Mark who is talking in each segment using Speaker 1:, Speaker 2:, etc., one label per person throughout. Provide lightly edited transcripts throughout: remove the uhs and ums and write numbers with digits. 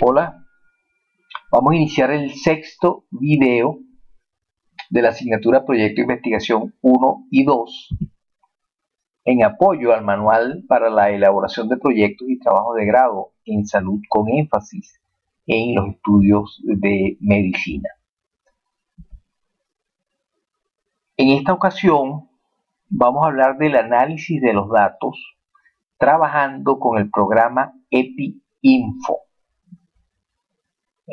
Speaker 1: Hola, vamos a iniciar el sexto video de la asignatura Proyecto de Investigación 1 y 2 en apoyo al manual para la elaboración de proyectos y trabajos de grado en salud con énfasis en los estudios de medicina. En esta ocasión vamos a hablar del análisis de los datos trabajando con el programa EpiInfo.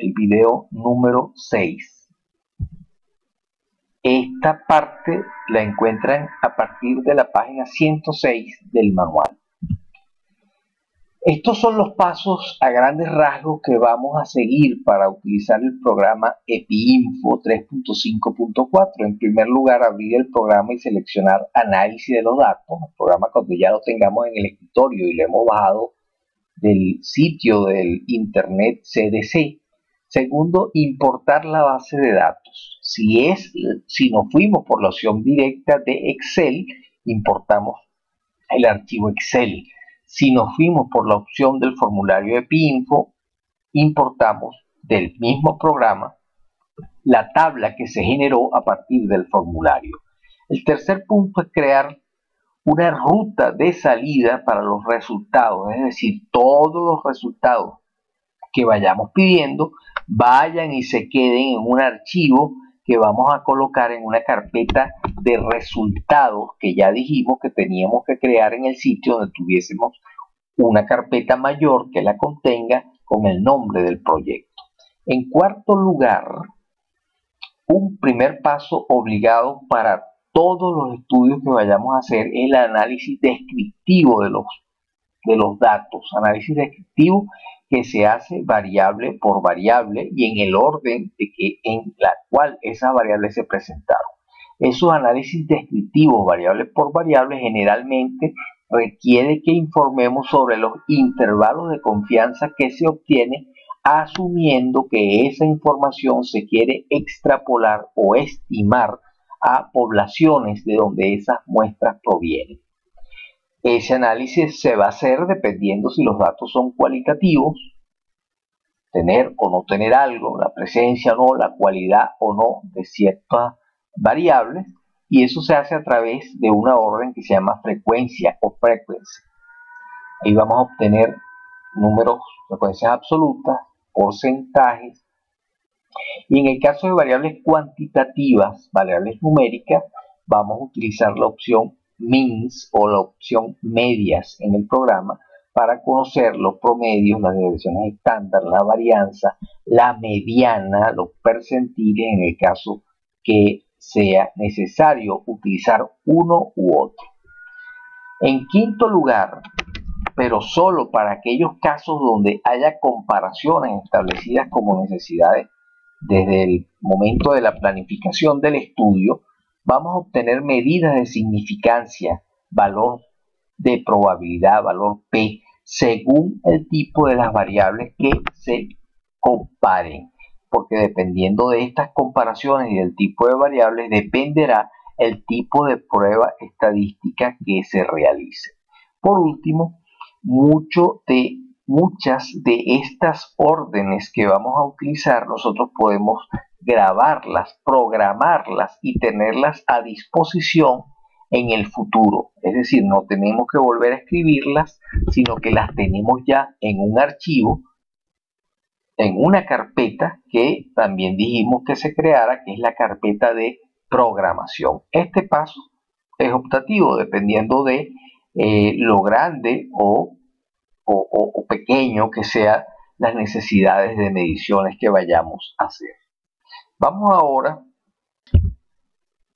Speaker 1: El video número 6. Esta parte la encuentran a partir de la página 106 del manual. Estos son los pasos a grandes rasgos que vamos a seguir para utilizar el programa EpiInfo 3.5.4. En primer lugar, abrir el programa y seleccionar análisis de los datos. El programa, cuando ya lo tengamos en el escritorio y lo hemos bajado del sitio del internet CDC. Segundo, importar la base de datos. Si nos fuimos por la opción directa de Excel, importamos el archivo Excel. Si nos fuimos por la opción del formulario EpiInfo, importamos del mismo programa la tabla que se generó a partir del formulario. El tercer punto es crear una ruta de salida para los resultados, es decir, todos los resultados que vayamos pidiendo vayan y se queden en un archivo que vamos a colocar en una carpeta de resultados que ya dijimos que teníamos que crear en el sitio donde tuviésemos una carpeta mayor que la contenga con el nombre del proyecto. En cuarto lugar, un primer paso obligado para todos los estudios que vayamos a hacer es el análisis descriptivo de los datos. Análisis descriptivo que se hace variable por variable y en el orden en la cual esas variables se presentaron. Esos análisis descriptivos variable por variable generalmente requiere que informemos sobre los intervalos de confianza que se obtiene asumiendo que esa información se quiere extrapolar o estimar a poblaciones de donde esas muestras provienen. Ese análisis se va a hacer dependiendo si los datos son cualitativos, tener o no tener algo, la presencia o no, la cualidad o no de ciertas variables, y eso se hace a través de una orden que se llama frecuencia o frequency. Ahí vamos a obtener números, frecuencias absolutas, porcentajes, y en el caso de variables cuantitativas, variables numéricas, vamos a utilizar la opción means o la opción medias en el programa para conocer los promedios, las desviaciones estándar, la varianza, la mediana, los percentiles en el caso que sea necesario utilizar uno u otro. En quinto lugar, pero solo para aquellos casos donde haya comparaciones establecidas como necesidades desde el momento de la planificación del estudio, vamos a obtener medidas de significancia, valor de probabilidad, valor P, según el tipo de las variables que se comparen, porque dependiendo de estas comparaciones y del tipo de variables dependerá el tipo de prueba estadística que se realice. Por último, muchas de estas órdenes que vamos a utilizar, nosotros podemos grabarlas, programarlas y tenerlas a disposición en el futuro. Es decir, no tenemos que volver a escribirlas, sino que las tenemos ya en un archivo, en una carpeta que también dijimos que se creara, que es la carpeta de programación. Este paso es optativo, dependiendo de lo grande o pequeño que sean las necesidades de mediciones que vayamos a hacer. Vamos ahora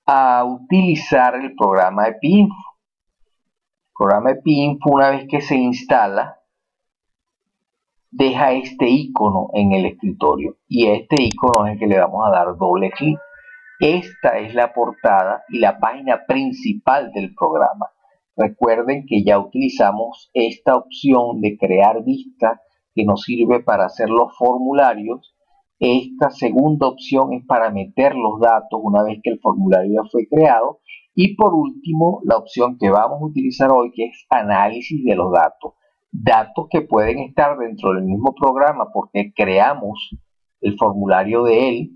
Speaker 1: a utilizar el programa EpiInfo. El programa EpiInfo, una vez que se instala, deja este icono en el escritorio y este icono es el que le vamos a dar doble clic. Esta es la portada y la página principal del programa. Recuerden que ya utilizamos esta opción de crear vistas que nos sirve para hacer los formularios. Esta segunda opción es para meter los datos una vez que el formulario ya fue creado. Y por último, la opción que vamos a utilizar hoy, que es análisis de los datos. datos que pueden estar dentro del mismo programa porque creamos el formulario de él,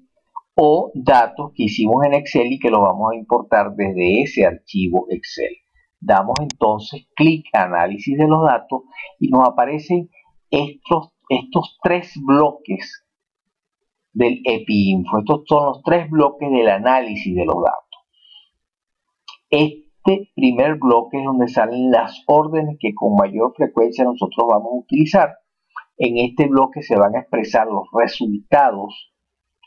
Speaker 1: o datos que hicimos en Excel y que los vamos a importar desde ese archivo Excel. Damos entonces clic a análisis de los datos y nos aparecen estos tres bloques del EPIinfo. Estos son los tres bloques del análisis de los datos. Este primer bloque es donde salen las órdenes que con mayor frecuencia nosotros vamos a utilizar. En este bloque se van a expresar los resultados,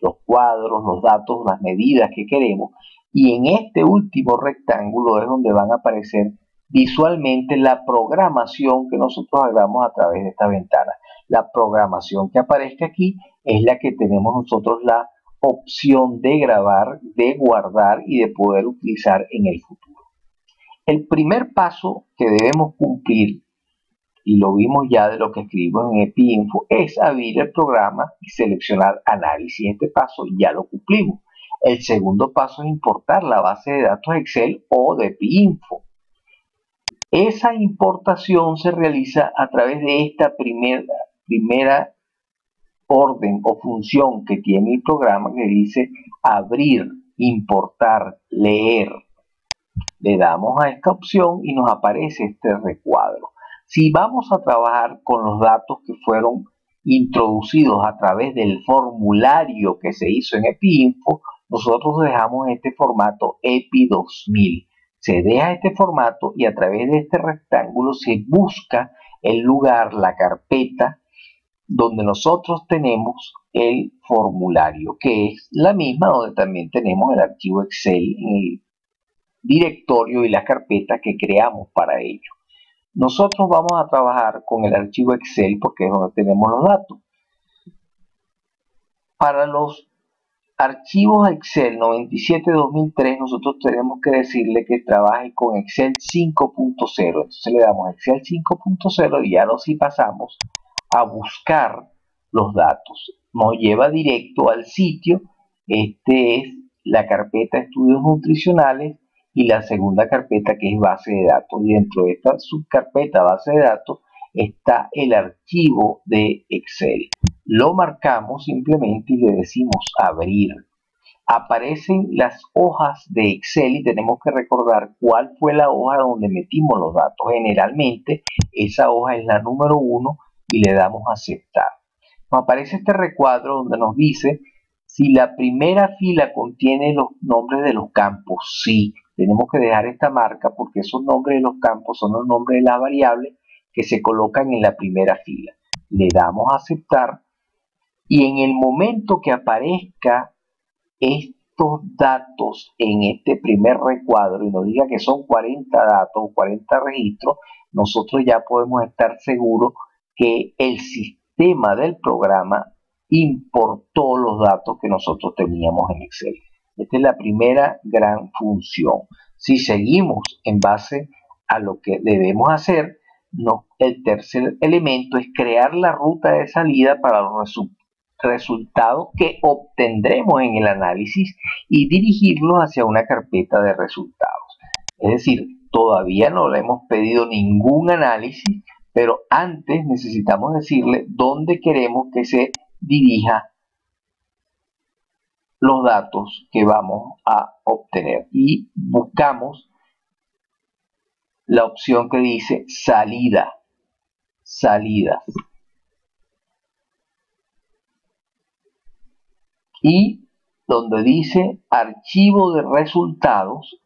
Speaker 1: los cuadros, los datos, las medidas que queremos, y en este último rectángulo es donde van a aparecer visualmente la programación que nosotros hagamos a través de esta ventana. La programación que aparezca aquí es la que tenemos nosotros la opción de grabar, de guardar y de poder utilizar en el futuro. El primer paso que debemos cumplir, y lo vimos ya de lo que escribimos en EPIinfo, es abrir el programa y seleccionar análisis. Este paso ya lo cumplimos. El segundo paso es importar la base de datos Excel o de EPIinfo. Esa importación se realiza a través de esta primera orden o función que tiene el programa, que dice abrir, importar, leer. Le damos a esta opción y nos aparece este recuadro. Si vamos a trabajar con los datos que fueron introducidos a través del formulario que se hizo en EPIinfo, nosotros dejamos este formato EPI 2000. Se deja este formato y a través de este rectángulo se busca el lugar, la carpeta donde nosotros tenemos el formulario, que es la misma donde también tenemos el archivo Excel en el directorio y la carpeta que creamos para ello. Nosotros vamos a trabajar con el archivo Excel porque es donde tenemos los datos. Para los archivos Excel 97-2003 nosotros tenemos que decirle que trabaje con Excel 5.0. Entonces le damos Excel 5.0 y ya si pasamos a buscar los datos. Nos lleva directo al sitio. Este es la carpeta Estudios Nutricionales y la segunda carpeta, que es base de datos. Y dentro de esta subcarpeta base de datos está el archivo de Excel. Lo marcamos simplemente y le decimos abrir. Aparecen las hojas de Excel y tenemos que recordar cuál fue la hoja donde metimos los datos. Generalmente esa hoja es la número 1 y le damos a aceptar. Nos aparece este recuadro donde nos dice si la primera fila contiene los nombres de los campos. Sí, tenemos que dejar esta marca porque esos nombres de los campos son los nombres de las variables que se colocan en la primera fila. Le damos a aceptar y en el momento que aparezca estos datos en este primer recuadro y nos diga que son 40 datos o 40 registros, nosotros ya podemos estar seguros que el sistema del programa importó los datos que nosotros teníamos en Excel. Esta es la primera gran función. Si seguimos en base a lo que debemos hacer, el tercer elemento es crear la ruta de salida para los resultados que obtendremos en el análisis y dirigirlos hacia una carpeta de resultados. Es decir, todavía no le hemos pedido ningún análisis, pero antes necesitamos decirle dónde queremos que se dirija los datos que vamos a obtener y buscamos la opción que dice salidas y donde dice archivo de resultados,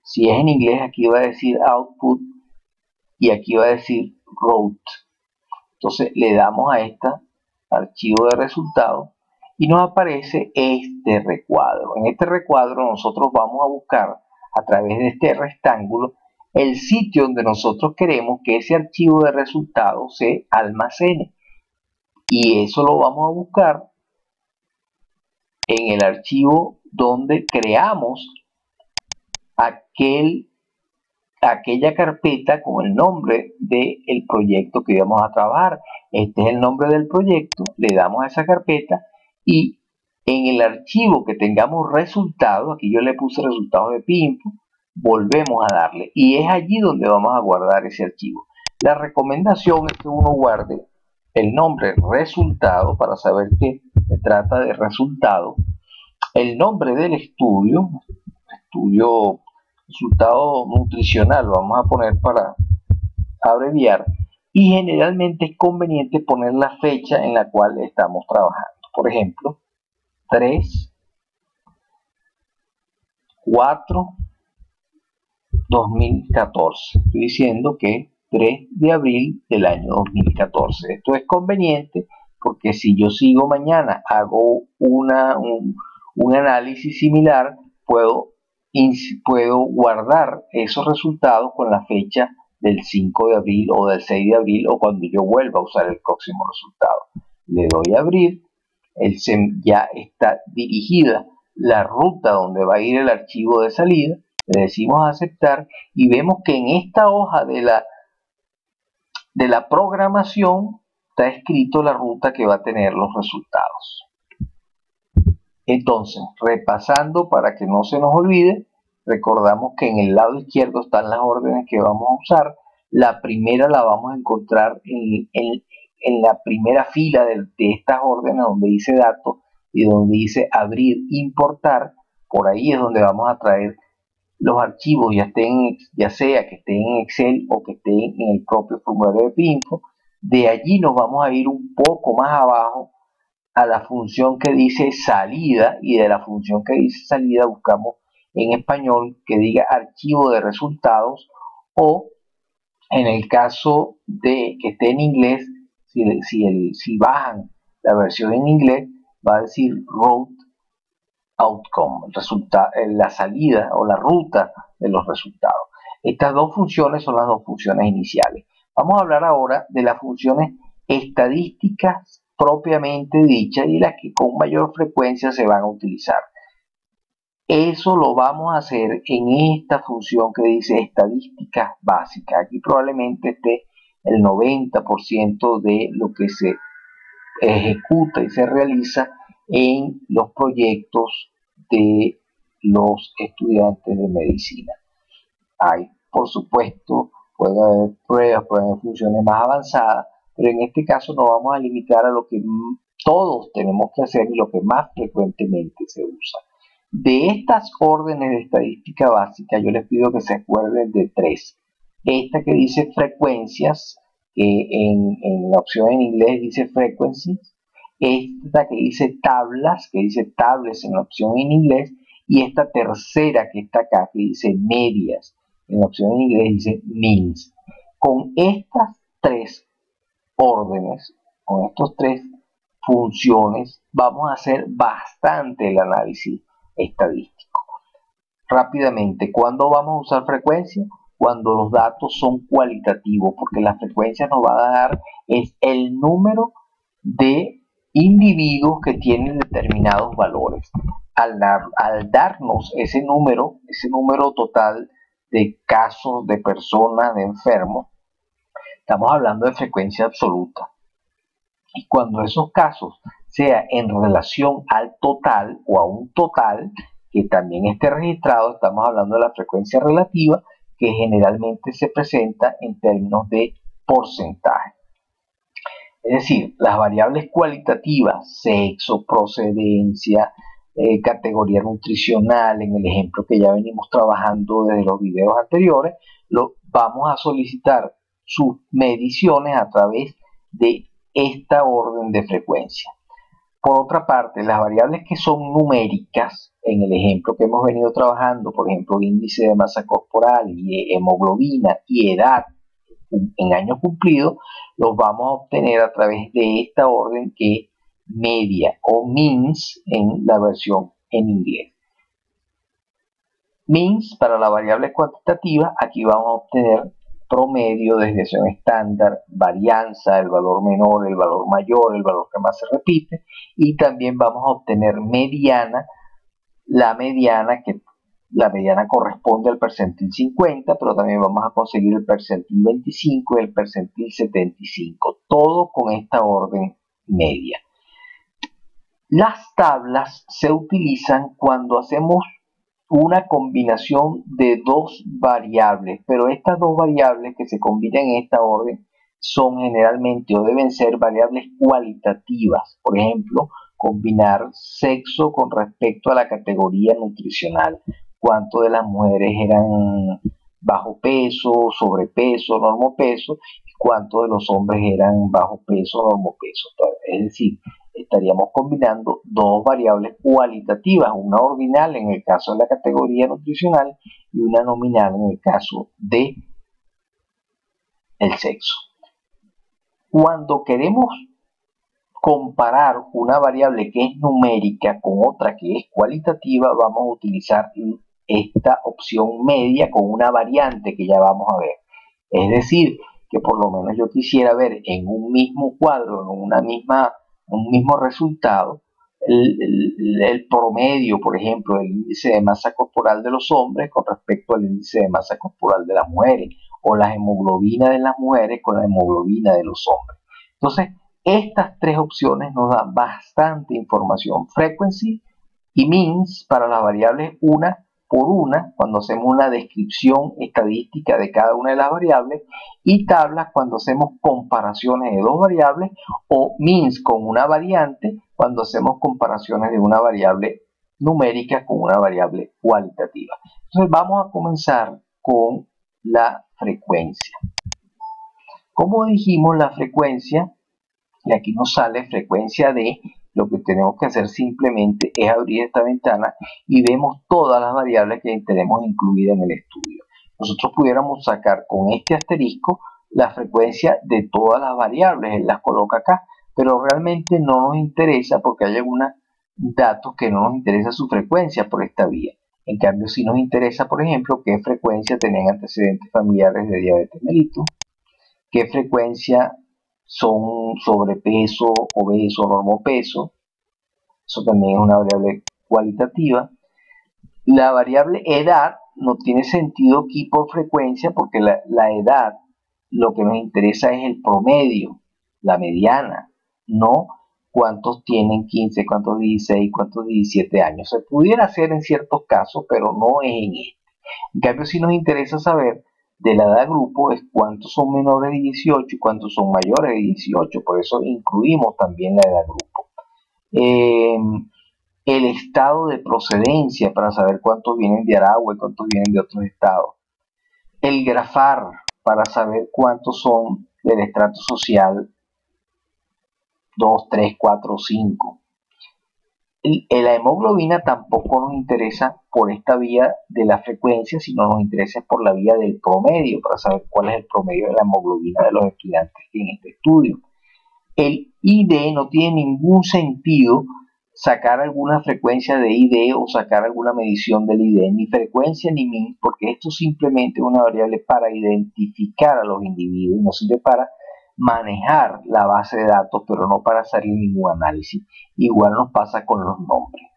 Speaker 1: si es en inglés aquí va a decir output y aquí va a decir route. Entonces le damos a esta archivo de resultados y nos aparece este recuadro. En este recuadro nosotros vamos a buscar a través de este rectángulo el sitio donde nosotros queremos que ese archivo de resultados se almacene, y eso lo vamos a buscar en el archivo donde creamos aquella carpeta con el nombre del proyecto que íbamos a trabajar. Este es el nombre del proyecto, le damos a esa carpeta y en el archivo que tengamos resultados, aquí yo le puse resultados de EPIinfo, volvemos a darle y es allí donde vamos a guardar ese archivo. La recomendación es que uno guarde el nombre resultado para saber que se trata de resultado, el nombre del estudio, resultado nutricional, vamos a poner para abreviar, y generalmente es conveniente poner la fecha en la cual estamos trabajando. Por ejemplo, 3, 4, 2014. Estoy diciendo que 3 de abril del año 2014. Esto es conveniente porque si yo sigo mañana, hago un análisis similar, puedo guardar esos resultados con la fecha del 5 de abril o del 6 de abril o cuando yo vuelva a usar el próximo resultado. Le doy a abrir, ya está dirigida la ruta donde va a ir el archivo de salida, le decimos aceptar y vemos que en esta hoja de la programación está escrito la ruta que va a tener los resultados. Entonces, repasando para que no se nos olvide, recordamos que en el lado izquierdo están las órdenes que vamos a usar. La primera la vamos a encontrar en la primera fila de estas órdenes donde dice datos y donde dice abrir, importar. Por ahí es donde vamos a traer los archivos, ya sea que estén en Excel o que estén en el propio formulario de EPIinfo. De allí nos vamos a ir un poco más abajo a la función que dice salida, y de la función que dice salida buscamos en español que diga archivo de resultados, o en el caso de que esté en inglés, si bajan la versión en inglés, va a decir route outcome, la salida o la ruta de los resultados. Estas dos funciones son las dos funciones iniciales. Vamos a hablar ahora de las funciones estadísticas propiamente dichas y las que con mayor frecuencia se van a utilizar. Eso lo vamos a hacer en esta función que dice estadísticas básicas. Aquí probablemente esté el 90% de lo que se ejecuta y se realiza en los proyectos de los estudiantes de medicina. Hay, por supuesto, puede haber pruebas, pueden haber funciones más avanzadas, pero en este caso nos vamos a limitar a lo que todos tenemos que hacer y lo que más frecuentemente se usa. De estas órdenes de estadística básica, yo les pido que se acuerden de tres. Esta que dice frecuencias, en la opción en inglés dice frequencies. Esta que dice tablas, en la opción en inglés. Y esta tercera que está acá, que dice medias, en la opción en inglés dice means. Con estas tres órdenes, con estas tres funciones, vamos a hacer bastante el análisis estadístico. Rápidamente, ¿cuándo vamos a usar frecuencia? Cuando los datos son cualitativos, porque la frecuencia nos va a dar es el número de individuos que tienen determinados valores. Al darnos ese número total de casos, de personas, de enfermos, estamos hablando de frecuencia absoluta. Y cuando esos casos sea en relación al total o a un total que también esté registrado, estamos hablando de la frecuencia relativa, que generalmente se presenta en términos de porcentaje. Es decir, las variables cualitativas, sexo, procedencia, categoría nutricional, en el ejemplo que ya venimos trabajando desde los videos anteriores, vamos a solicitar sus mediciones a través de esta orden de frecuencia. Por otra parte, las variables que son numéricas, en el ejemplo que hemos venido trabajando, por ejemplo, índice de masa corporal y hemoglobina y edad en años cumplidos, los vamos a obtener a través de esta orden que es media o means en la versión en inglés. Means para la variable cuantitativa, aquí vamos a obtener promedio, desviación estándar, varianza, el valor menor, el valor mayor, el valor que más se repite, y también vamos a obtener mediana, la mediana corresponde al percentil 50, pero también vamos a conseguir el percentil 25 y el percentil 75, todo con esta orden media. Las tablas se utilizan cuando hacemos una combinación de dos variables, pero estas dos variables que se combinan en esta orden son generalmente o deben ser variables cualitativas. Por ejemplo, combinar sexo con respecto a la categoría nutricional. ¿Cuánto de las mujeres eran bajo peso, sobrepeso, normopeso? ¿Y cuánto de los hombres eran bajo peso, normopeso? Es decir, estaríamos combinando dos variables cualitativas, una ordinal en el caso de la categoría nutricional y una nominal en el caso de el sexo. Cuando queremos comparar una variable que es numérica con otra que es cualitativa, vamos a utilizar esta opción media con una variante que ya vamos a ver. Es decir, que por lo menos yo quisiera ver en un mismo cuadro, en un mismo resultado, el promedio, por ejemplo, del índice de masa corporal de los hombres con respecto al índice de masa corporal de las mujeres, o la hemoglobina de las mujeres con la hemoglobina de los hombres. Entonces, estas tres opciones nos dan bastante información. Frequency y means para las variables una por una, cuando hacemos una descripción estadística de cada una de las variables, y tablas cuando hacemos comparaciones de dos variables, o means con una variante cuando hacemos comparaciones de una variable numérica con una variable cualitativa. Entonces vamos a comenzar con la frecuencia. Como dijimos, la frecuencia, y aquí nos sale frecuencia de, lo que tenemos que hacer simplemente es abrir esta ventana y vemos todas las variables que tenemos incluidas en el estudio. Nosotros pudiéramos sacar con este asterisco la frecuencia de todas las variables, él las coloca acá, pero realmente no nos interesa porque hay algunos datos que no nos interesa su frecuencia por esta vía. En cambio, sí nos interesa, por ejemplo, qué frecuencia tenían antecedentes familiares de diabetes mellitus, qué frecuencia son sobrepeso, obeso, normopeso. Eso también es una variable cualitativa. La variable edad no tiene sentido aquí por frecuencia porque la edad lo que nos interesa es el promedio, la mediana, no cuántos tienen 15, cuántos 16, cuántos 17 años. Se pudiera hacer en ciertos casos, pero no es en este. En cambio, sí nos interesa saber de la edad grupo es cuántos son menores de 18 y cuántos son mayores de 18. Por eso incluimos también la edad grupo. El estado de procedencia para saber cuántos vienen de Aragua y cuántos vienen de otros estados. El grafar para saber cuántos son del estrato social 2, 3, 4, 5. La hemoglobina tampoco nos interesa por esta vía de la frecuencia, sino nos interesa por la vía del promedio, para saber cuál es el promedio de la hemoglobina de los estudiantes en este estudio. El ID no tiene ningún sentido sacar alguna frecuencia de ID o sacar alguna medición del ID, ni frecuencia ni min, porque esto simplemente es una variable para identificar a los individuos, no sirve para manejar la base de datos, pero no para hacer ningún análisis. Igual nos pasa con los nombres.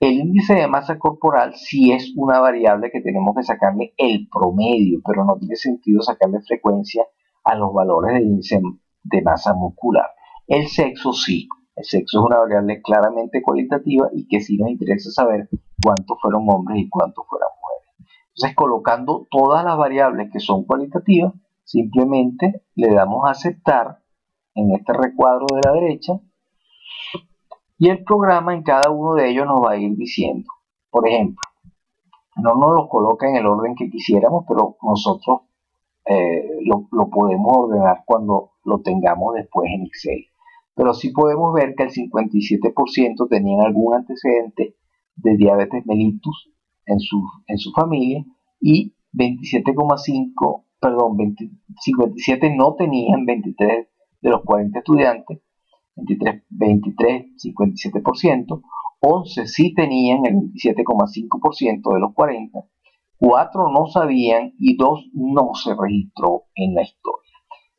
Speaker 1: El índice de masa corporal sí es una variable que tenemos que sacarle el promedio, pero no tiene sentido sacarle frecuencia a los valores del índice de masa muscular. El sexo sí. El sexo es una variable claramente cualitativa y que sí nos interesa saber cuántos fueron hombres y cuántos fueron mujeres. Entonces, colocando todas las variables que son cualitativas, simplemente le damos a aceptar en este recuadro de la derecha y el programa en cada uno de ellos nos va a ir diciendo. Por ejemplo, no nos los coloca en el orden que quisiéramos, pero nosotros lo podemos ordenar cuando lo tengamos después en Excel. Pero sí podemos ver que el 57% tenían algún antecedente de diabetes mellitus en su familia y 27,5, perdón, 57 no tenían, 23 de los 40 estudiantes, 57%, 11 sí tenían el 27,5% de los 40, 4 no sabían y 2 no se registró en la historia.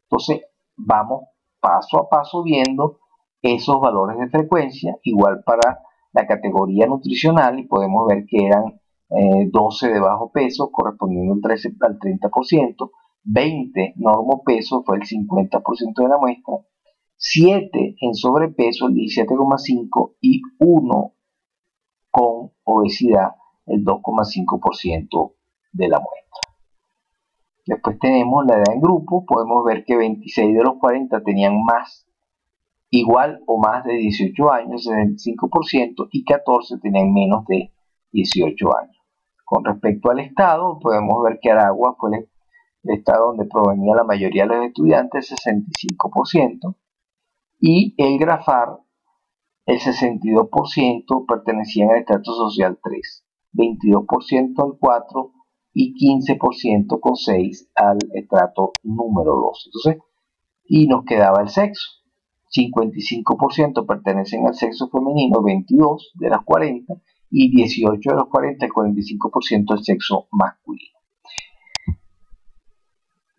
Speaker 1: Entonces vamos paso a paso viendo esos valores de frecuencia, igual para la categoría nutricional, y podemos ver que eran 12 de bajo peso, correspondiendo al 30%, 20 normopeso, fue el 50% de la muestra, 7 en sobrepeso, el 17,5%, y 1 con obesidad, el 2,5% de la muestra. Después tenemos la edad en grupo. Podemos ver que 26 de los 40 tenían más, igual o más de 18 años, 65%, y 14 tenían menos de 18 años. Con respecto al estado, podemos ver que Aragua fue el estado donde provenía la mayoría de los estudiantes, 65%, y el Grafar, el 62% pertenecían al estrato social 3, 22% al 4 y 15% con 6 al estrato número 2. Entonces, y nos quedaba el sexo. 55% pertenecen al sexo femenino, 22 de las 40, y 18 de los 40, el 45% al sexo masculino.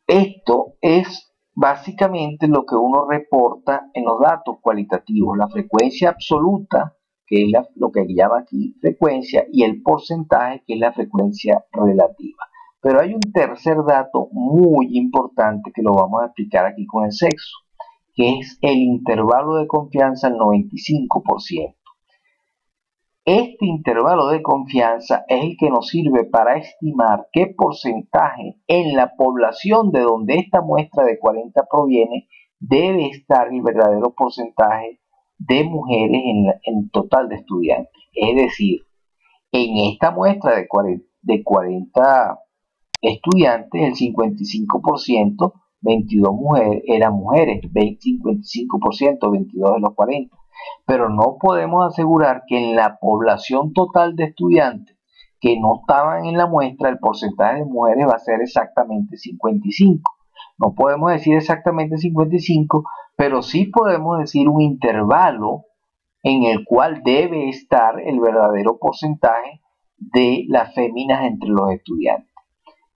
Speaker 1: Esto es básicamente lo que uno reporta en los datos cualitativos, la frecuencia absoluta, que es lo que llama aquí frecuencia, y el porcentaje, que es la frecuencia relativa. Pero hay un tercer dato muy importante que lo vamos a explicar aquí con el sexo, que es el intervalo de confianza al 95%. Este intervalo de confianza es el que nos sirve para estimar qué porcentaje en la población de donde esta muestra de 40 proviene debe estar el verdadero porcentaje de mujeres en total de estudiantes. Es decir, en esta muestra de 40 estudiantes, el 55%, 22 mujeres, eran mujeres, 55%, 22 de los 40. Pero no podemos asegurar que en la población total de estudiantes que no estaban en la muestra, el porcentaje de mujeres va a ser exactamente 55. No podemos decir exactamente 55, pero sí podemos decir un intervalo en el cual debe estar el verdadero porcentaje de las féminas entre los estudiantes.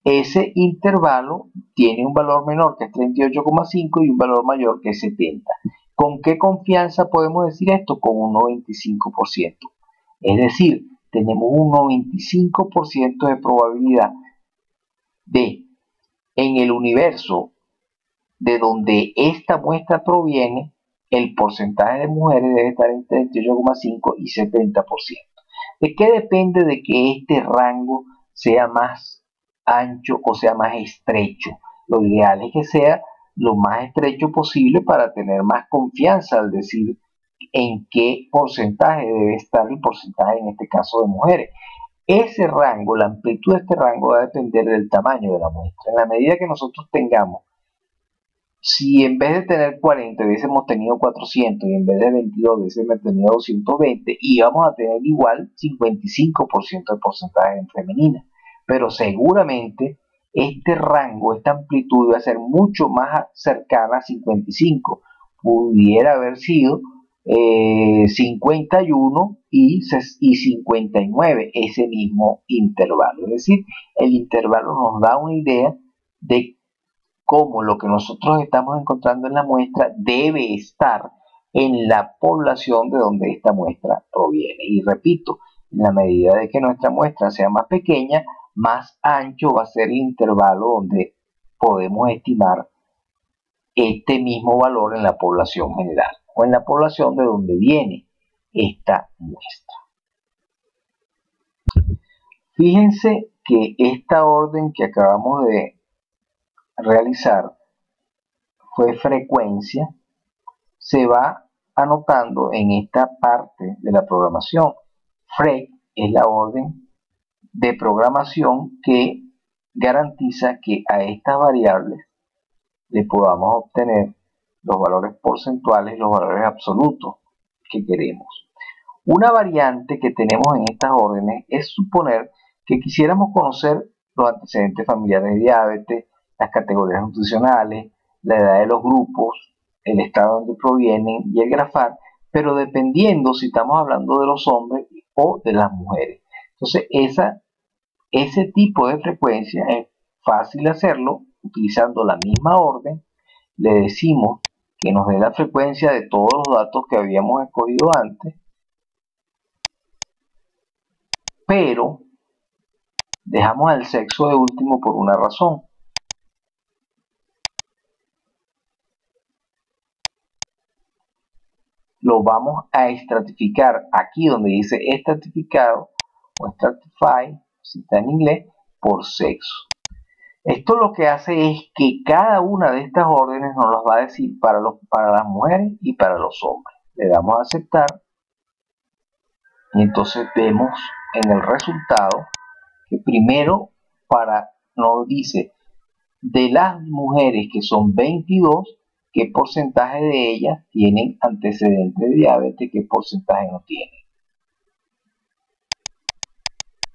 Speaker 1: Ese intervalo tiene un valor menor que es 38,5 y un valor mayor que es 70. ¿Con qué confianza podemos decir esto? Con un 95%. Es decir, tenemos un 95% de probabilidad de, en el universo de donde esta muestra proviene, el porcentaje de mujeres debe estar entre 38,5 y 70%. ¿De qué depende de que este rango sea más ancho o sea más estrecho? Lo ideal es que sea lo más estrecho posible para tener más confianza al decir en qué porcentaje debe estar el porcentaje, en este caso de mujeres. Ese rango, la amplitud de este rango va a depender del tamaño de la muestra. En la medida que nosotros tengamos, si en vez de tener 40 hubiésemos tenido 400 y en vez de 22 hubiésemos tenido 220, íbamos a tener igual 55% de porcentaje en femenina. Pero seguramente este rango, esta amplitud va a ser mucho más cercana a 55. Pudiera haber sido 51 y 59, ese mismo intervalo. Es decir, el intervalo nos da una idea de cómo lo que nosotros estamos encontrando en la muestra debe estar en la población de donde esta muestra proviene. Y repito, en la medida de que nuestra muestra sea más pequeña, más ancho va a ser el intervalo donde podemos estimar este mismo valor en la población general o en la población de donde viene esta muestra. Fíjense que esta orden que acabamos de realizar fue frecuencia, se va anotando en esta parte de la programación. Frec es la orden de programación que garantiza que a estas variables le podamos obtener los valores porcentuales y los valores absolutos que queremos. Una variante que tenemos en estas órdenes es suponer que quisiéramos conocer los antecedentes familiares de diabetes, las categorías nutricionales, la edad de los grupos, el estado donde provienen y el grafar, pero dependiendo si estamos hablando de los hombres o de las mujeres. Entonces, ese tipo de frecuencia es fácil hacerlo utilizando la misma orden. Le decimos que nos dé la frecuencia de todos los datos que habíamos escogido antes, pero dejamos al sexo de último por una razón. Lo vamos a estratificar aquí donde dice estratificado o Stratify, si está en inglés, por sexo. Esto lo que hace es que cada una de estas órdenes nos las va a decir para las mujeres y para los hombres. Le damos a aceptar y entonces vemos en el resultado que primero nos dice de las mujeres, que son 22, qué porcentaje de ellas tienen antecedentes de diabetes, qué porcentaje no tienen.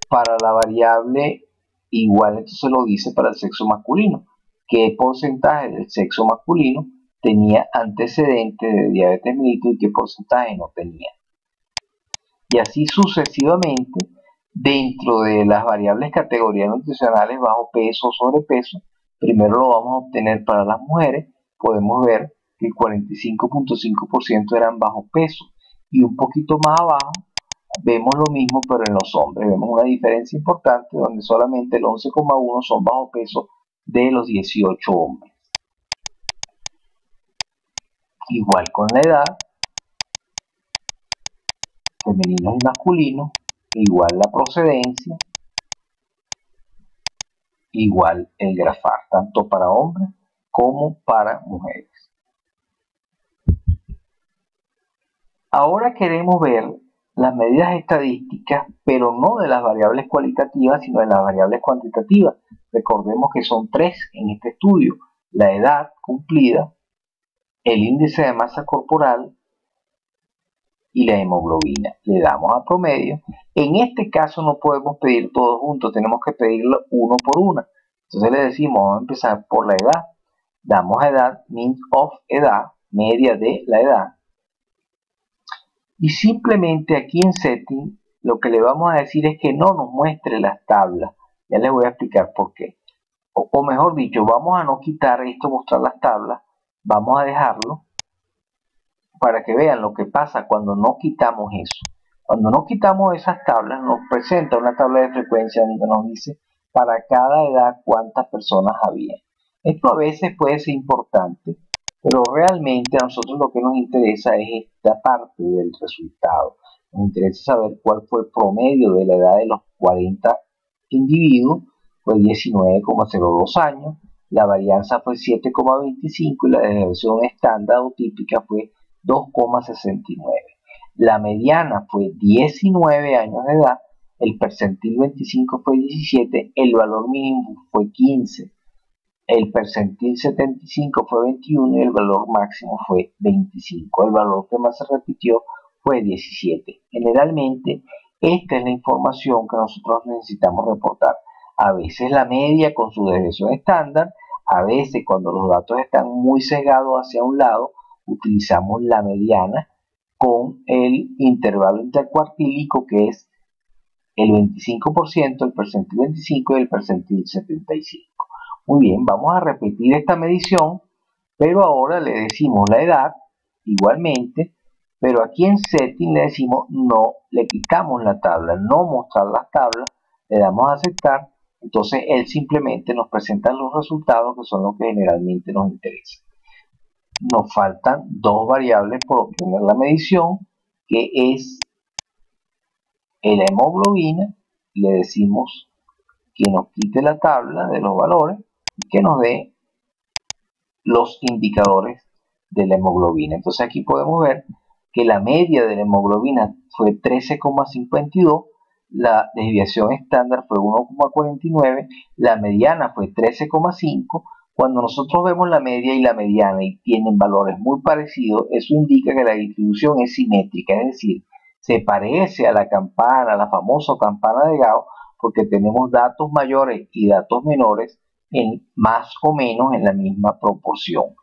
Speaker 1: Para la variable igual, entonces lo dice para el sexo masculino, qué porcentaje del sexo masculino tenía antecedentes de diabetes mellitus y qué porcentaje no tenía. Y así sucesivamente, dentro de las variables categorías nutricionales, bajo peso o sobrepeso, primero lo vamos a obtener para las mujeres. Podemos ver que el 45.5% eran bajo peso, y un poquito más abajo vemos lo mismo pero en los hombres. Vemos una diferencia importante donde solamente el 11,1 son bajo peso de los 18 hombres. Igual con la edad, femeninos y masculinos, igual la procedencia, igual el grafar, tanto para hombres como para mujeres. Ahora queremos ver las medidas estadísticas, pero no de las variables cualitativas, sino de las variables cuantitativas. Recordemos que son tres en este estudio: la edad cumplida, el índice de masa corporal y la hemoglobina. Le damos a promedio. En este caso no podemos pedir todos juntos, tenemos que pedirlo uno por uno. Entonces le decimos, vamos a empezar por la edad. Damos a edad, mean of edad, media de la edad. Y simplemente aquí en setting lo que le vamos a decir es que no nos muestre las tablas. Ya les voy a explicar por qué. O mejor dicho, vamos a no quitar esto, mostrar las tablas. Vamos a dejarlo para que vean lo que pasa cuando no quitamos eso. Cuando no quitamos esas tablas, nos presenta una tabla de frecuencia donde nos dice para cada edad cuántas personas había. Esto a veces puede ser importante, pero realmente a nosotros lo que nos interesa es esta parte del resultado. Nos interesa saber cuál fue el promedio de la edad de los 40 individuos. Fue 19,02 años, la varianza fue 7,25 y la desviación estándar o típica fue 2,69. La mediana fue 19 años de edad, el percentil 25 fue 17, el valor mínimo fue 15, el percentil 75 fue 21 y el valor máximo fue 25. El valor que más se repitió fue 17. Generalmente, esta es la información que nosotros necesitamos reportar. A veces la media con su desviación estándar, a veces cuando los datos están muy sesgados hacia un lado, utilizamos la mediana con el intervalo intercuartílico, que es el 25%, el percentil 25 y el percentil 75. Muy bien, vamos a repetir esta medición, pero ahora le decimos la edad igualmente, pero aquí en setting le decimos no, le quitamos la tabla, no mostrar las tablas, le damos a aceptar. Entonces él simplemente nos presenta los resultados, que son los que generalmente nos interesan. Nos faltan dos variables por obtener la medición, que es la hemoglobina. Le decimos que nos quite la tabla de los valores y que nos dé los indicadores de la hemoglobina. Entonces aquí podemos ver que la media de la hemoglobina fue 13,52, la desviación estándar fue 1,49, la mediana fue 13,5. Cuando nosotros vemos la media y la mediana y tienen valores muy parecidos, eso indica que la distribución es simétrica, es decir, se parece a la campana, a la famosa campana de Gauss, porque tenemos datos mayores y datos menores en más o menos en la misma proporción.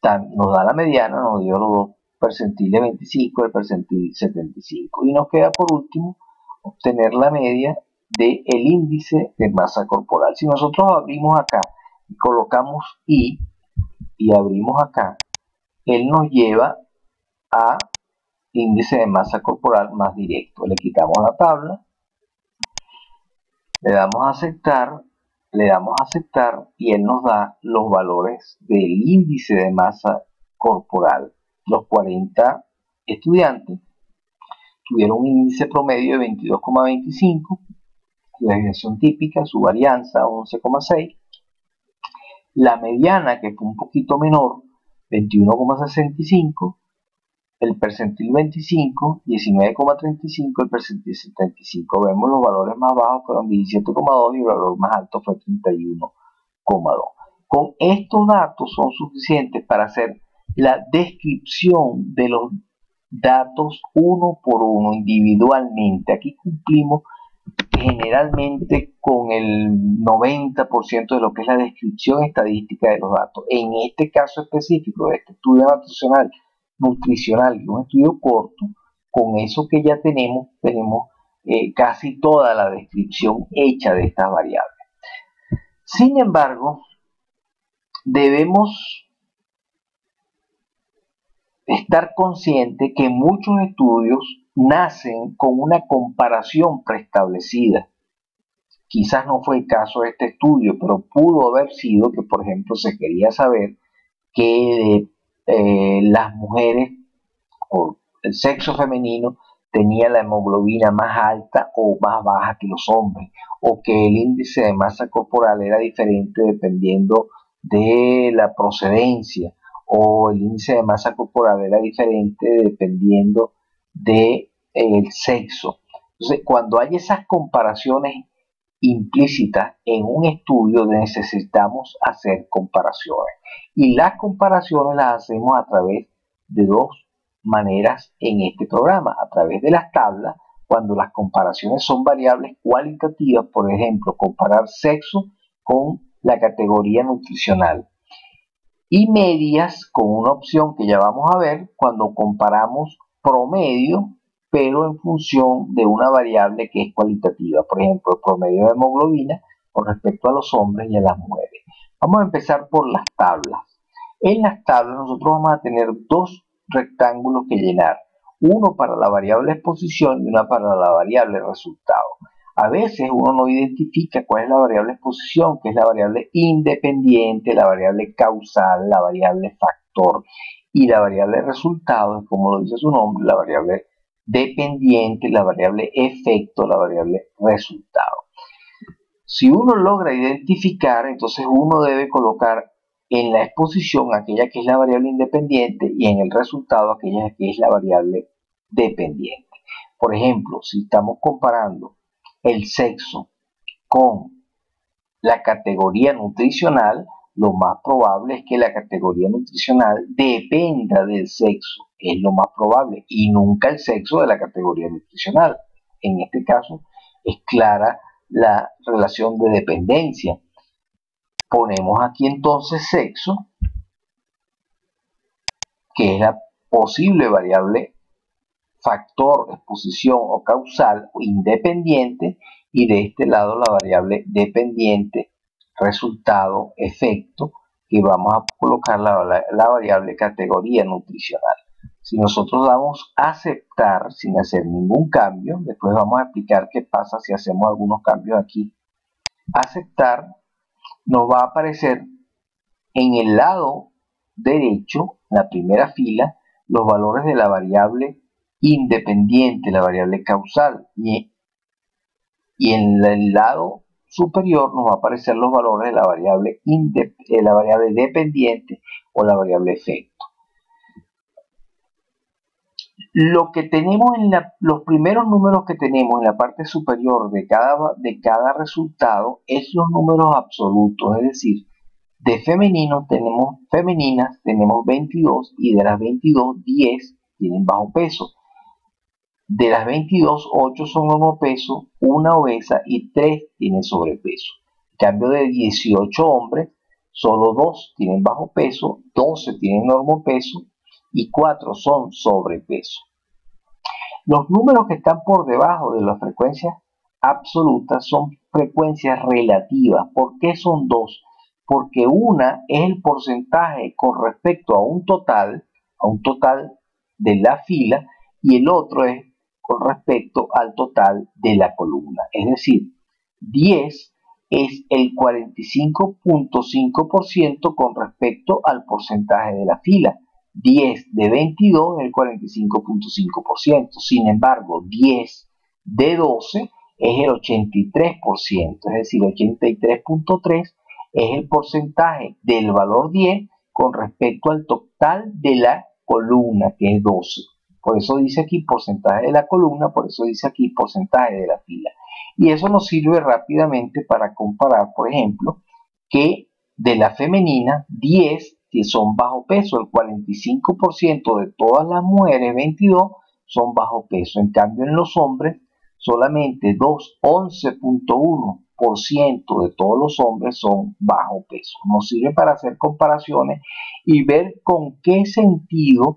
Speaker 1: Nos da la mediana, nos dio los dos percentiles 25, el percentil 75, y nos queda por último obtener la media del índice de masa corporal. Si nosotros abrimos acá y colocamos I y abrimos acá, él nos lleva a índice de masa corporal más directo. Le quitamos la tabla, le damos a aceptar, y él nos da los valores del índice de masa corporal. Los 40 estudiantes tuvieron un índice promedio de 22,25, la desviación típica, su varianza 11,6, la mediana, que fue un poquito menor, 21,65, el percentil 25, 19,35, el percentil 75. Vemos los valores más bajos fueron 17,2 y el valor más alto fue 31,2. Con estos datos son suficientes para hacer la descripción de los datos uno por uno, individualmente. Aquí cumplimos generalmente con el 90% de lo que es la descripción estadística de los datos. En este caso específico de este estudio nutricional, que es un estudio corto, con eso que ya tenemos casi toda la descripción hecha de estas variables. Sin embargo, debemos estar conscientes que muchos estudios nacen con una comparación preestablecida. Quizás no fue el caso de este estudio, pero pudo haber sido que, por ejemplo, se quería saber que las mujeres o el sexo femenino tenía la hemoglobina más alta o más baja que los hombres, o que el índice de masa corporal era diferente dependiendo de la procedencia, o el índice de masa corporal era diferente dependiendo del sexo. Entonces, cuando hay esas comparaciones implícitas en un estudio, necesitamos hacer comparaciones. Y las comparaciones las hacemos a través de dos maneras en este programa, a través de las tablas, cuando las comparaciones son variables cualitativas, por ejemplo, comparar sexo con la categoría nutricional, y medias con una opción que ya vamos a ver cuando comparamos promedio, pero en función de una variable que es cualitativa, por ejemplo, el promedio de hemoglobina con respecto a los hombres y a las mujeres. Vamos a empezar por las tablas. En las tablas nosotros vamos a tener dos rectángulos que llenar, uno para la variable exposición y una para la variable resultado. A veces uno no identifica cuál es la variable exposición, que es la variable independiente, la variable causal, la variable factor, y la variable resultado, como lo dice su nombre, la variable dependiente, la variable efecto, la variable resultado. Si uno logra identificar, entonces uno debe colocar en la exposición aquella que es la variable independiente y en el resultado aquella que es la variable dependiente. Por ejemplo, si estamos comparando el sexo con la categoría nutricional, lo más probable es que la categoría nutricional dependa del sexo, es lo más probable, y nunca el sexo de la categoría nutricional. En este caso es clara la relación de dependencia. Ponemos aquí entonces sexo, que es la posible variable factor, exposición o causal o independiente, y de este lado la variable dependiente, resultado, efecto, que vamos a colocar la variable categoría nutricional. Si nosotros damos a aceptar sin hacer ningún cambio, después vamos a explicar qué pasa si hacemos algunos cambios aquí. Aceptar, nos va a aparecer en el lado derecho, en la primera fila, los valores de la variable independiente, la variable causal, y en el lado superior nos va a aparecer los valores de la variable dependiente o la variable efecto. Lo que tenemos los primeros números que tenemos en la parte superior de cada resultado es los números absolutos, es decir, de femeninas tenemos 22, y de las 22, 10 tienen bajo peso. De las 22, 8 son normopeso, una obesa y 3 tienen sobrepeso. En cambio, de 18 hombres, solo 2 tienen bajo peso, 12 tienen normopeso y 4 son sobrepeso. Los números que están por debajo de las frecuencias absolutas son frecuencias relativas. ¿Por qué son 2? Porque una es el porcentaje con respecto a un total de la fila, y el otro es con respecto al total de la columna. Es decir, 10 es el 45.5% con respecto al porcentaje de la fila. 10 de 22 es el 45.5%. Sin embargo, 10 de 12 es el 83%, es decir, 83.3 es el porcentaje del valor 10 con respecto al total de la columna, que es 12. Por eso dice aquí porcentaje de la columna, por eso dice aquí porcentaje de la fila. Y eso nos sirve rápidamente para comparar, por ejemplo, que de la femenina, 10 que son bajo peso, el 45% de todas las mujeres, 22, son bajo peso. En cambio, en los hombres, solamente 11.1% de todos los hombres son bajo peso. Nos sirve para hacer comparaciones y ver con qué sentido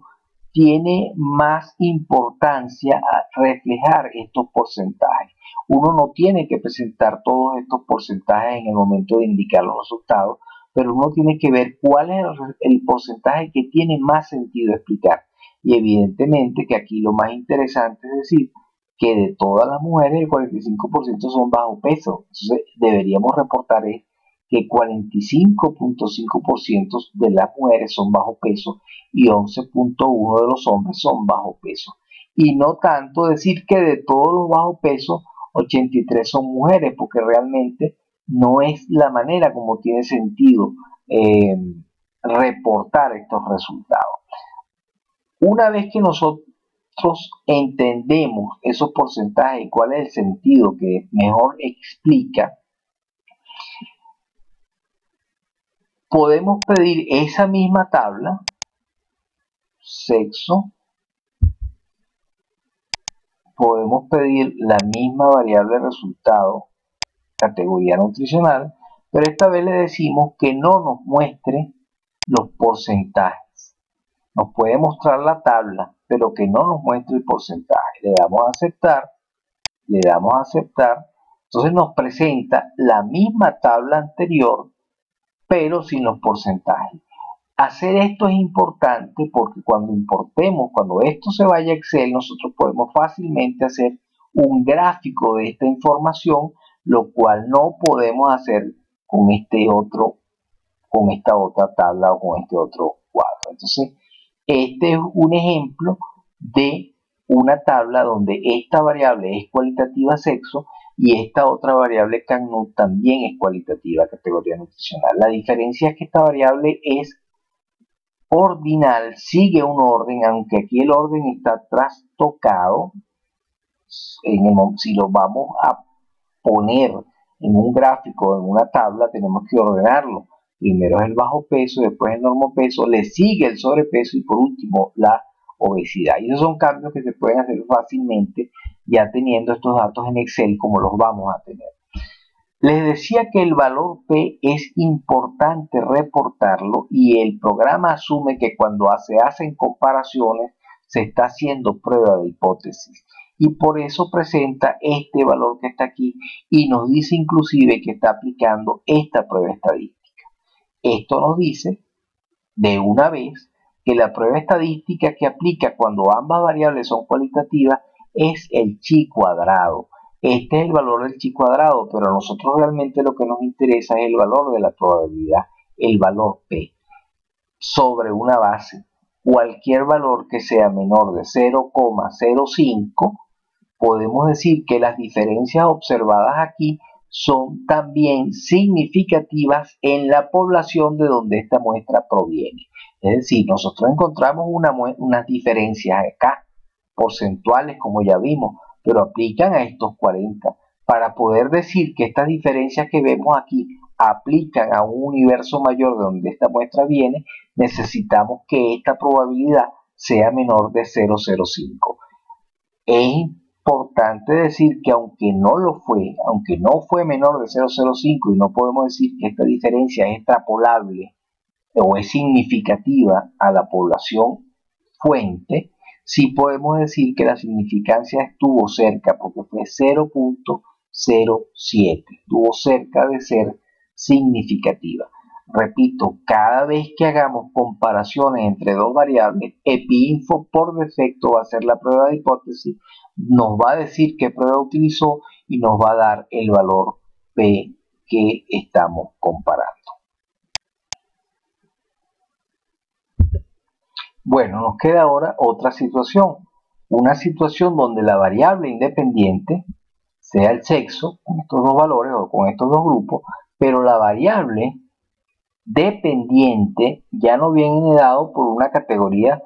Speaker 1: tiene más importancia reflejar estos porcentajes. Uno no tiene que presentar todos estos porcentajes en el momento de indicar los resultados, pero uno tiene que ver cuál es el porcentaje que tiene más sentido explicar. Y evidentemente que aquí lo más interesante es decir que de todas las mujeres el 45% son bajo peso. Entonces deberíamos reportar que 45.5% de las mujeres son bajo peso y 11.1% de los hombres son bajo peso. Y no tanto decir que de todos los bajo peso 83 son mujeres, porque realmente no es la manera como tiene sentido reportar estos resultados. Una vez que nosotros entendemos esos porcentajes y cuál es el sentido que mejor explica, podemos pedir esa misma tabla, sexo, podemos pedir la misma variable de resultado, categoría nutricional, pero esta vez le decimos que no nos muestre los porcentajes. Nos puede mostrar la tabla, pero que no nos muestre el porcentaje. Le damos a aceptar, le damos a aceptar. Entonces nos presenta la misma tabla anterior, pero sin los porcentajes. Hacer esto es importante porque cuando importemos, cuando esto se vaya a Excel, nosotros podemos fácilmente hacer un gráfico de esta información, lo cual no podemos hacer con con esta otra tabla o con este otro cuadro. Entonces, este es un ejemplo de una tabla donde esta variable es cualitativa sexo y esta otra variable CANNUT también es cualitativa categoría nutricional. La diferencia es que esta variable es ordinal, sigue un orden, aunque aquí el orden está trastocado. Si lo vamos a poner en un gráfico, en una tabla, tenemos que ordenarlo. Primero es el bajo peso, después el normopeso, le sigue el sobrepeso y por último la obesidad. Y esos son cambios que se pueden hacer fácilmente ya teniendo estos datos en Excel como los vamos a tener. Les decía que el valor P es importante reportarlo y el programa asume que cuando se hacen comparaciones se está haciendo prueba de hipótesis y por eso presenta este valor que está aquí y nos dice inclusive que está aplicando esta prueba estadística. Esto nos dice de una vez que la prueba estadística que aplica cuando ambas variables son cualitativas es el chi cuadrado. Este es el valor del chi cuadrado, pero a nosotros realmente lo que nos interesa es el valor de la probabilidad, el valor P, sobre una base. Cualquier valor que sea menor de 0,05, podemos decir que las diferencias observadas aquí son también significativas en la población de donde esta muestra proviene. Es decir, nosotros encontramos unas diferencias acá, porcentuales como ya vimos, pero aplican a estos 40. Para poder decir que estas diferencias que vemos aquí aplican a un universo mayor de donde esta muestra viene, necesitamos que esta probabilidad sea menor de 0,05. Es importante decir que aunque no fue menor de 0,05 y no podemos decir que esta diferencia es extrapolable o es significativa a la población fuente, sí podemos decir que la significancia estuvo cerca porque fue 0.07, estuvo cerca de ser significativa. Repito, cada vez que hagamos comparaciones entre dos variables, EpiInfo por defecto va a hacer la prueba de hipótesis, nos va a decir qué prueba utilizó y nos va a dar el valor P que estamos comparando. Bueno, nos queda ahora otra situación. Una situación donde la variable independiente sea el sexo, con estos dos valores o con estos dos grupos, pero la variable dependiente ya no viene dado por una categoría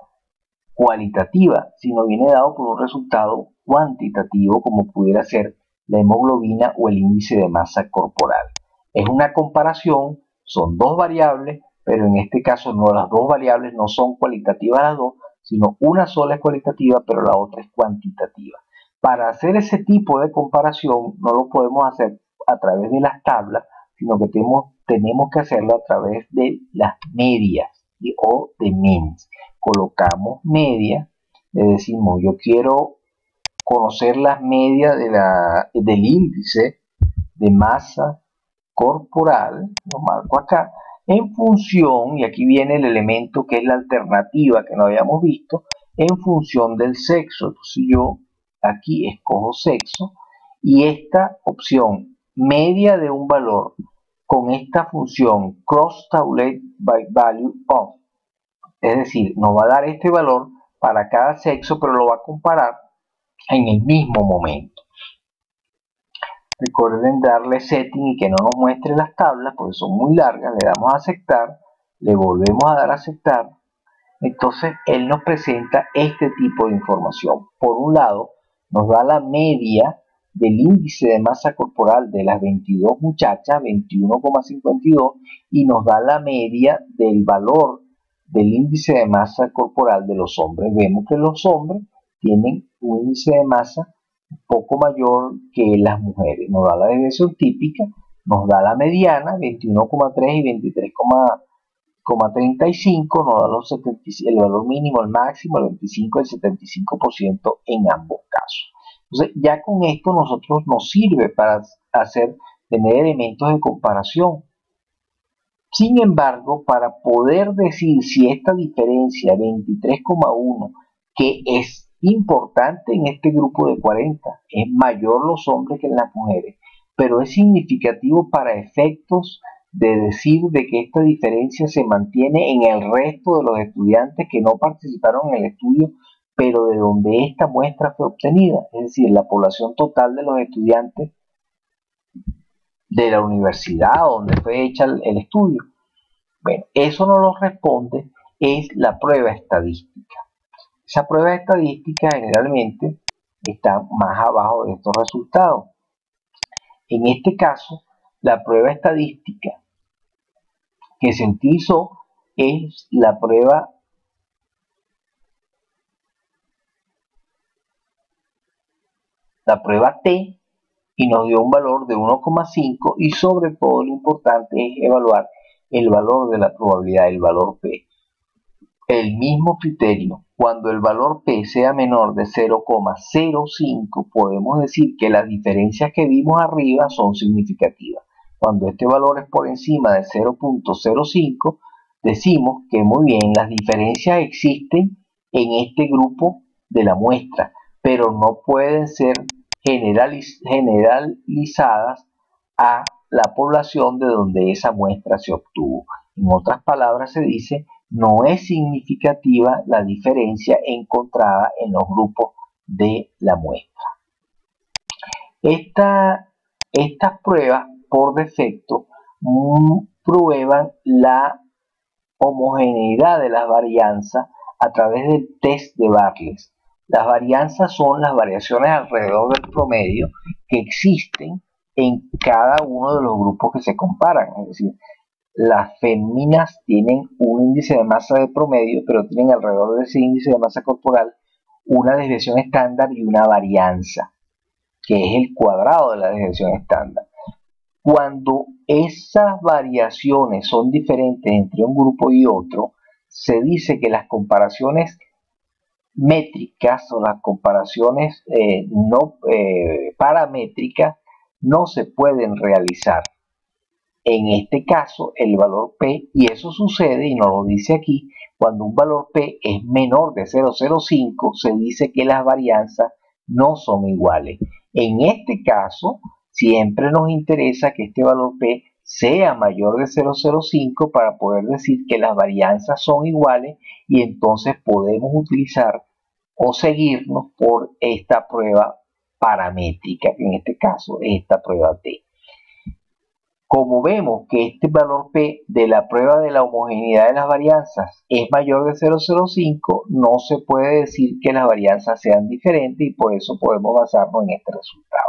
Speaker 1: cualitativa, sino viene dado por un resultado cuantitativo como pudiera ser la hemoglobina o el índice de masa corporal. Es una comparación, son dos variables, pero en este caso no, las dos variables no son cualitativas las dos, sino una sola es cualitativa, pero la otra es cuantitativa. Para hacer ese tipo de comparación no lo podemos hacer a través de las tablas, sino que tenemos que hacerlo a través de las medias o de means. Colocamos media, le decimos yo quiero conocer las medias del índice de masa corporal, lo marco acá, en función, y aquí viene el elemento que es la alternativa que no habíamos visto, en función del sexo. Entonces yo aquí escojo sexo y esta opción, media de un valor, con esta función cross tabulate by value of, es decir, nos va a dar este valor para cada sexo, pero lo va a comparar en el mismo momento. Recuerden darle setting y que no nos muestre las tablas porque son muy largas. Le damos a aceptar, le volvemos a dar a aceptar. Entonces él nos presenta este tipo de información. Por un lado, nos da la media del índice de masa corporal de las 22 muchachas, 21,52, y nos da la media del valor del índice de masa corporal de los hombres. Vemos que los hombres tienen un índice de masa un poco mayor que las mujeres. Nos da la desviación típica, nos da la mediana, 21,3 y 23,35, nos da el valor mínimo, el máximo, el 25 y el 75% en ambos casos. Entonces, ya con esto nosotros nos sirve para tener elementos de comparación. Sin embargo, para poder decir si esta diferencia 23,1, que es importante en este grupo de 40, es mayor los hombres que las mujeres, pero es significativo para efectos de decir de que esta diferencia se mantiene en el resto de los estudiantes que no participaron en el estudio, pero de donde esta muestra fue obtenida, es decir, la población total de los estudiantes de la universidad donde fue hecha el estudio. Bueno, eso no lo responde, es la prueba estadística. Esa prueba estadística generalmente está más abajo de estos resultados. En este caso, la prueba estadística que se utilizó es la prueba T, y nos dio un valor de 1,5, y sobre todo lo importante es evaluar el valor de la probabilidad, el valor P. El mismo criterio, cuando el valor P sea menor de 0,05, podemos decir que las diferencias que vimos arriba son significativas. Cuando este valor es por encima de 0,05, decimos que muy bien, las diferencias existen en este grupo de la muestra, pero no pueden ser generalizadas a la población de donde esa muestra se obtuvo. En otras palabras, se dice no es significativa la diferencia encontrada en los grupos de la muestra. Estas pruebas por defecto prueban la homogeneidad de las varianzas a través del test de Barles. Las varianzas son las variaciones alrededor del promedio que existen en cada uno de los grupos que se comparan. Es decir, las féminas tienen un índice de masa de promedio, pero tienen alrededor de ese índice de masa corporal una desviación estándar y una varianza, que es el cuadrado de la desviación estándar. Cuando esas variaciones son diferentes entre un grupo y otro, se dice que las comparaciones métricas o las comparaciones paramétricas no se pueden realizar. En este caso, el valor P, y eso sucede, y nos lo dice aquí, cuando un valor P es menor de 0,05, se dice que las varianzas no son iguales. En este caso, siempre nos interesa que este valor P sea mayor de 0,05 para poder decir que las varianzas son iguales y entonces podemos utilizar o seguirnos por esta prueba paramétrica, que en este caso es esta prueba T. Como vemos que este valor P de la prueba de la homogeneidad de las varianzas es mayor de 0,05, no se puede decir que las varianzas sean diferentes y por eso podemos basarnos en este resultado.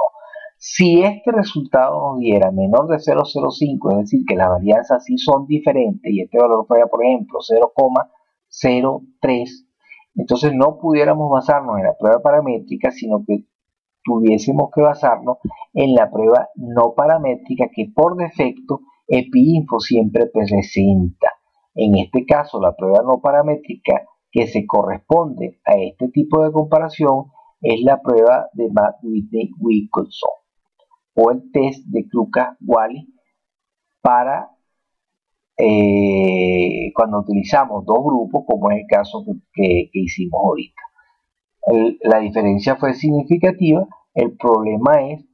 Speaker 1: Si este resultado nos diera menor de 0,05, es decir, que las varianzas sí son diferentes y este valor fuera, por ejemplo, 0,03, entonces no pudiéramos basarnos en la prueba paramétrica, sino que tuviésemos que basarnos en la prueba no paramétrica que por defecto EPIINFO siempre presenta. En este caso, la prueba no paramétrica que se corresponde a este tipo de comparación es la prueba de Matt-Whitney-Wilkinson o el test de Lucas-Wally para cuando utilizamos dos grupos, como es el caso que hicimos ahorita. La diferencia fue significativa. El problema es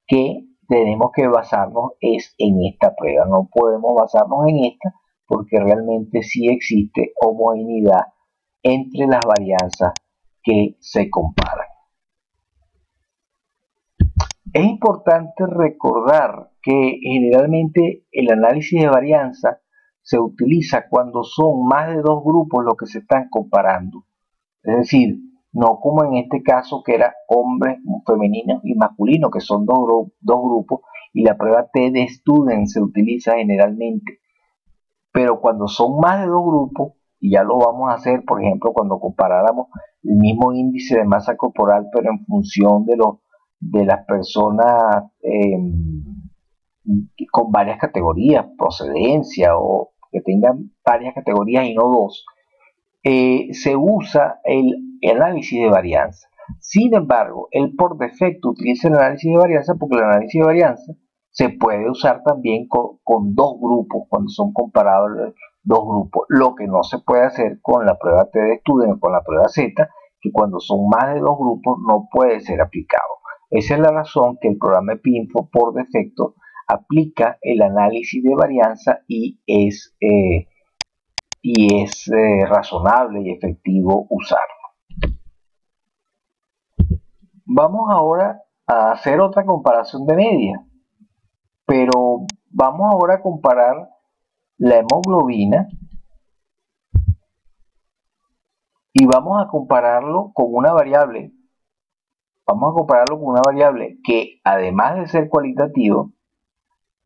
Speaker 1: que tenemos que basarnos en esta prueba. No podemos basarnos en esta porque realmente sí existe homogeneidad entre las varianzas que se comparan. Es importante recordar que generalmente el análisis de varianza se utiliza cuando son más de dos grupos los que se están comparando. Es decir, no como en este caso que era hombres, femeninos y masculinos, que son dos grupos, y la prueba T de Student se utiliza generalmente. Pero cuando son más de dos grupos, y ya lo vamos a hacer, por ejemplo, cuando comparáramos el mismo índice de masa corporal, pero en función de las personas con varias categorías, procedencia, o que tengan varias categorías y no dos, se usa el análisis de varianza. Sin embargo, él por defecto utiliza el análisis de varianza porque el análisis de varianza se puede usar también con dos grupos, cuando son comparables dos grupos. Lo que no se puede hacer con la prueba T de Student o con la prueba Z, que cuando son más de dos grupos no puede ser aplicado. Esa es la razón que el programa EPIINFO por defecto aplica el análisis de varianza y es razonable y efectivo usarlo. Vamos ahora a hacer otra comparación de media, pero vamos ahora a comparar la hemoglobina y vamos a compararlo con una variable. Vamos a compararlo con una variable que, además de ser cualitativo,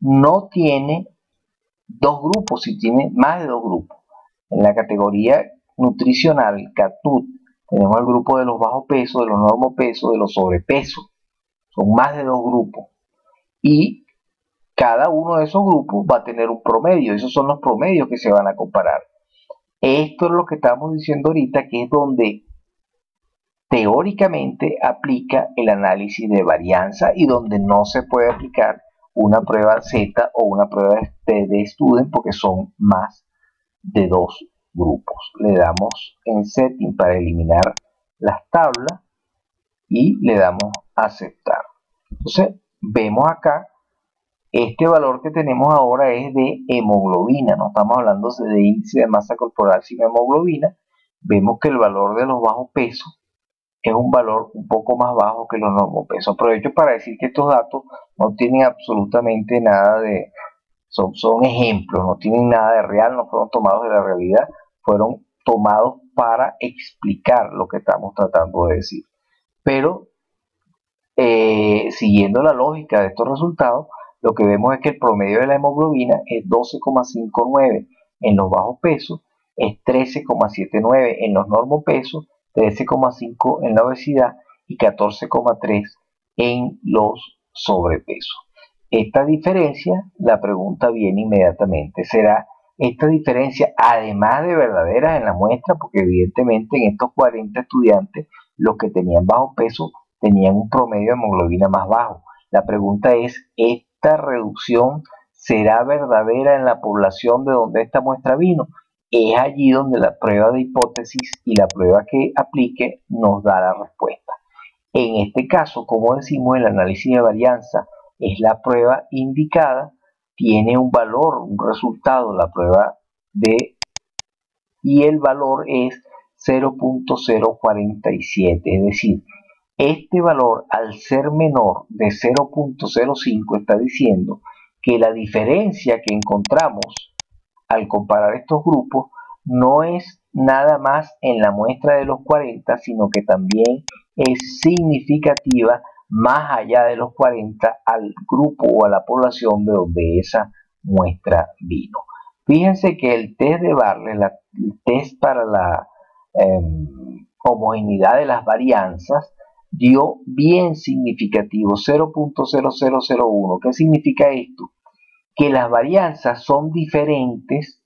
Speaker 1: no tiene dos grupos, si tiene más de dos grupos. En la categoría nutricional, CATNUT, tenemos el grupo de los bajos pesos, de los normopesos, de los sobrepesos. Son más de dos grupos. Y cada uno de esos grupos va a tener un promedio. Esos son los promedios que se van a comparar. Esto es lo que estamos diciendo ahorita, que es donde teóricamente aplica el análisis de varianza y donde no se puede aplicar una prueba Z o una prueba de Student porque son más de dos grupos. Le damos en Setting para eliminar las tablas y le damos a aceptar. Entonces vemos acá, este valor que tenemos ahora es de hemoglobina, no estamos hablando de índice de masa corporal sino hemoglobina. Vemos que el valor de los bajos pesos es un valor un poco más bajo que los normopesos. Aprovecho para decir que estos datos no tienen absolutamente nada de, son ejemplos, no tienen nada de real, no fueron tomados de la realidad, fueron tomados para explicar lo que estamos tratando de decir. Pero siguiendo la lógica de estos resultados, lo que vemos es que el promedio de la hemoglobina es 12,59 en los bajos pesos, es 13,79 en los normopesos, 13,5 en la obesidad y 14,3 en los sobrepesos. Esta diferencia, la pregunta viene inmediatamente, ¿será esta diferencia además de verdadera en la muestra? Porque evidentemente en estos 40 estudiantes, los que tenían bajo peso tenían un promedio de hemoglobina más bajo. La pregunta es, ¿esta reducción será verdadera en la población de donde esta muestra vino? Es allí donde la prueba de hipótesis y la prueba que aplique nos da la respuesta. En este caso, como decimos, el análisis de varianza es la prueba indicada tiene un valor, un resultado, la prueba y el valor es 0.047, es decir, este valor al ser menor de 0.05 está diciendo que la diferencia que encontramos al comparar estos grupos no es nada más en la muestra de los 40, sino que también es significativa más allá de los 40 al grupo o a la población de donde esa muestra vino. Fíjense que el test de Barley, el test para la homogeneidad de las varianzas, dio bien significativo, 0.0001. ¿Qué significa esto? Que las varianzas son diferentes,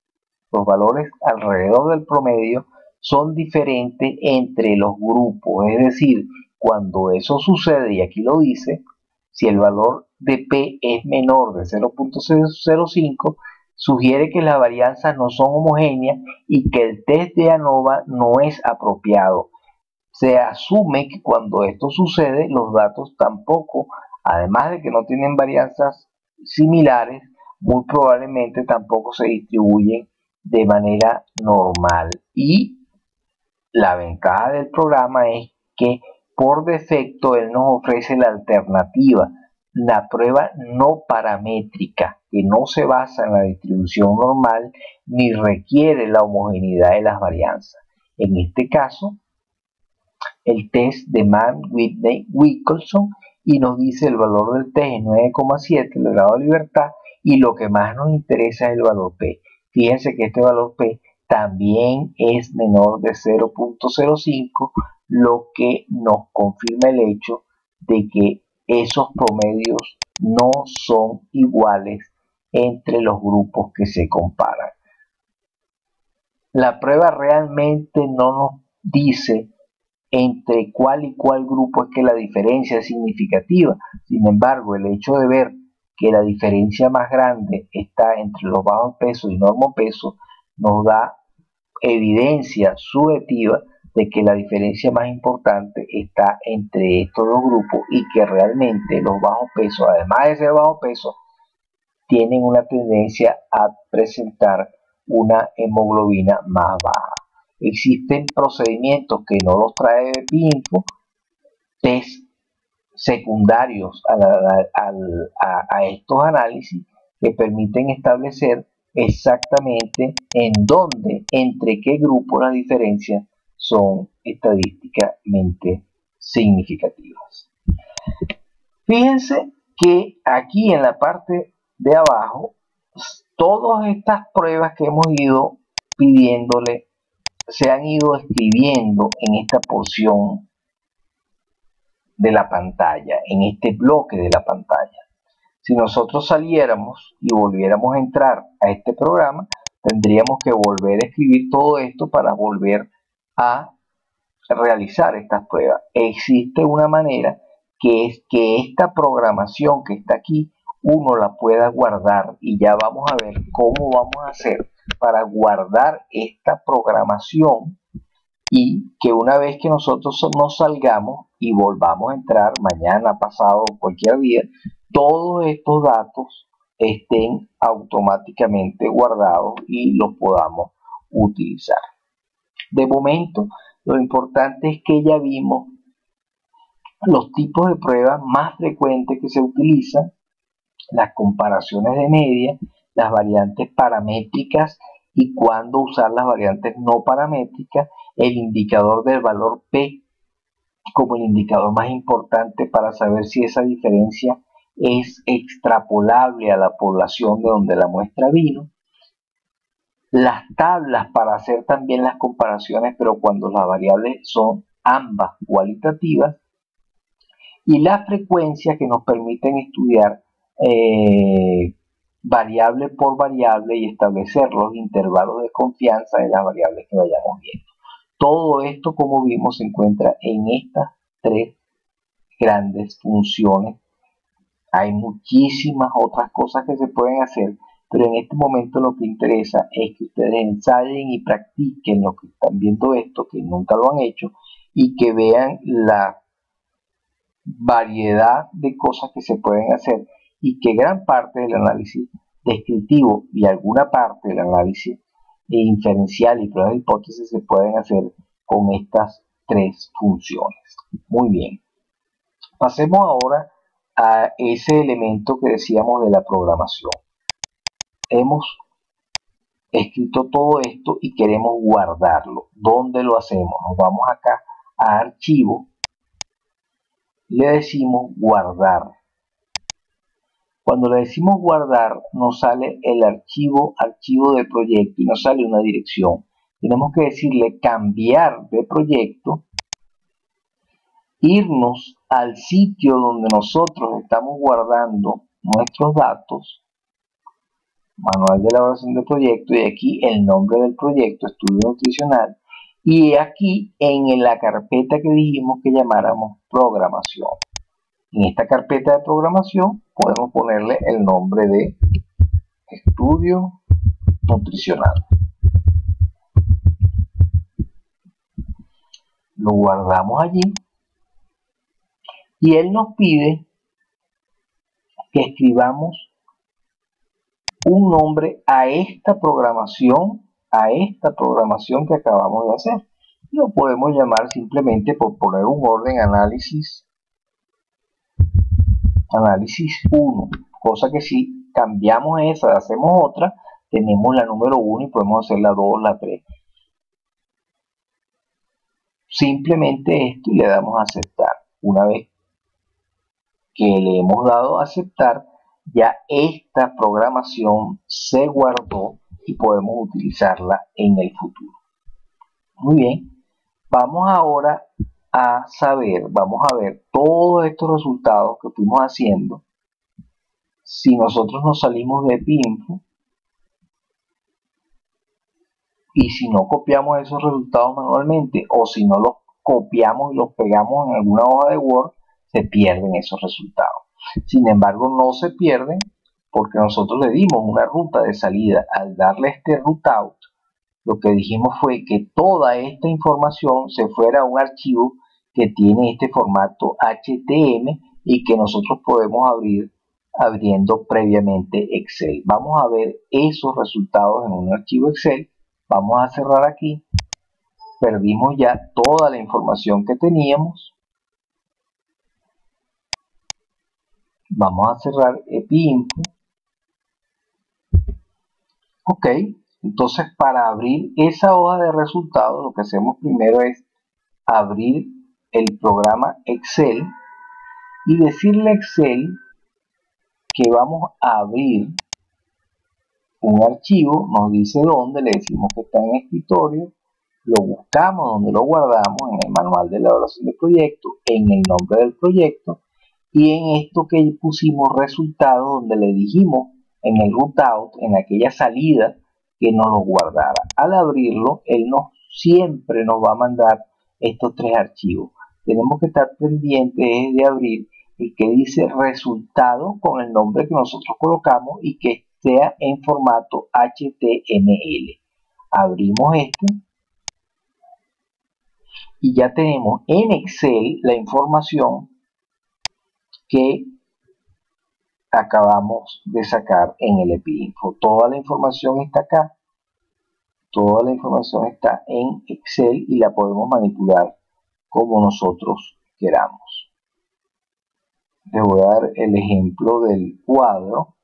Speaker 1: los valores alrededor del promedio son diferentes entre los grupos, es decir, cuando eso sucede, y aquí lo dice, si el valor de P es menor de 0.005, sugiere que las varianzas no son homogéneas y que el test de ANOVA no es apropiado. Se asume que cuando esto sucede, los datos tampoco, además de que no tienen varianzas similares, muy probablemente tampoco se distribuyen de manera normal. Y la ventaja del programa es que por defecto él nos ofrece la alternativa, la prueba no paramétrica, que no se basa en la distribución normal ni requiere la homogeneidad de las varianzas. En este caso, el test de Mann-Whitney-Wilkinson y nos dice el valor del test es 9,7, el grado de libertad, y lo que más nos interesa es el valor P. Fíjense que este valor P también es menor de 0.05, lo que nos confirma el hecho de que esos promedios no son iguales entre los grupos que se comparan. La prueba realmente no nos dice entre cuál y cuál grupo es que la diferencia es significativa. Sin embargo, el hecho de ver que la diferencia más grande está entre los bajos pesos y normopesos nos da evidencia subjetiva de que la diferencia más importante está entre estos dos grupos y que realmente los bajos pesos, además de ser bajos pesos, tienen una tendencia a presentar una hemoglobina más baja. Existen procedimientos que no los trae EpiInfo, test secundarios a estos análisis que permiten establecer exactamente en dónde, entre qué grupos las diferencias son estadísticamente significativas. Fíjense que aquí en la parte de abajo, todas estas pruebas que hemos ido pidiéndole se han ido escribiendo en esta porción de la pantalla, en este bloque de la pantalla. Si nosotros saliéramos y volviéramos a entrar a este programa, tendríamos que volver a escribir todo esto para volver a realizar estas pruebas. Existe una manera que es que esta programación que está aquí uno la pueda guardar, y ya vamos a ver cómo vamos a hacer para guardar esta programación y que una vez que nosotros nos salgamos y volvamos a entrar mañana, pasado, cualquier día, todos estos datos estén automáticamente guardados y los podamos utilizar. De momento, lo importante es que ya vimos los tipos de pruebas más frecuentes que se utilizan, las comparaciones de media, las variantes paramétricas y cuándo usar las variantes no paramétricas, el indicador del valor P como el indicador más importante para saber si esa diferencia es extrapolable a la población de donde la muestra vino, las tablas para hacer también las comparaciones, pero cuando las variables son ambas cualitativas, y la frecuencia que nos permiten estudiar variable por variable y establecer los intervalos de confianza de las variables que vayamos viendo. Todo esto, como vimos, se encuentra en estas tres grandes funciones. Hay muchísimas otras cosas que se pueden hacer, pero en este momento lo que interesa es que ustedes ensayen y practiquen lo que están viendo esto, que nunca lo han hecho, y que vean la variedad de cosas que se pueden hacer y que gran parte del análisis descriptivo y alguna parte del análisis inferencial y pruebas de hipótesis se pueden hacer con estas tres funciones. Muy bien. Pasemos ahora a ese elemento que decíamos de la programación. Hemos escrito todo esto y queremos guardarlo. ¿Dónde lo hacemos? Nos vamos acá a archivo, le decimos guardar. Cuando le decimos guardar, nos sale el archivo de proyecto y nos sale una dirección. Tenemos que decirle cambiar de proyecto, irnos al sitio donde nosotros estamos guardando nuestros datos, manual de elaboración de proyecto, y aquí el nombre del proyecto, estudio nutricional, y aquí en la carpeta que dijimos que llamáramos programación. En esta carpeta de programación podemos ponerle el nombre de estudio nutricional. Lo guardamos allí y él nos pide que escribamos un nombre a esta programación que acabamos de hacer. Lo podemos llamar simplemente, por poner un orden, análisis 1, cosa que si cambiamos esa, hacemos otra, tenemos la número 1 y podemos hacer la 2, la 3. Simplemente esto y le damos a aceptar. Una vez que le hemos dado a aceptar, ya esta programación se guardó y podemos utilizarla en el futuro. Muy bien, vamos ahora vamos a ver todos estos resultados que fuimos haciendo. Si nosotros nos salimos de EPIinfo y si no copiamos esos resultados manualmente, o si no los copiamos y los pegamos en alguna hoja de Word, se pierden esos resultados. Sin embargo, no se pierden porque nosotros le dimos una ruta de salida. Al darle este route, lo que dijimos fue que toda esta información se fuera a un archivo que tiene este formato HTML y que nosotros podemos abrir abriendo previamente Excel. Vamos a ver esos resultados en un archivo Excel. Vamos a cerrar aquí. Perdimos ya toda la información que teníamos. Vamos a cerrar EPIinfo. Ok, entonces para abrir esa hoja de resultados, lo que hacemos primero es abrir el programa Excel y decirle a Excel que vamos a abrir un archivo. Nos dice dónde, le decimos que está en escritorio, lo buscamos donde lo guardamos, en el manual de elaboración de proyecto, en el nombre del proyecto, y en esto que pusimos resultados, donde le dijimos en el rootout, en aquella salida, que nos lo guardara. Al abrirlo, él siempre nos va a mandar estos tres archivos. Tenemos que estar pendientes de abrir el que dice resultado con el nombre que nosotros colocamos y que sea en formato HTML. Abrimos este y ya tenemos en Excel la información que acabamos de sacar en el EPIinfo. Toda la información está acá, toda la información está en Excel y la podemos manipular como nosotros queramos. Les voy a dar el ejemplo del cuadro.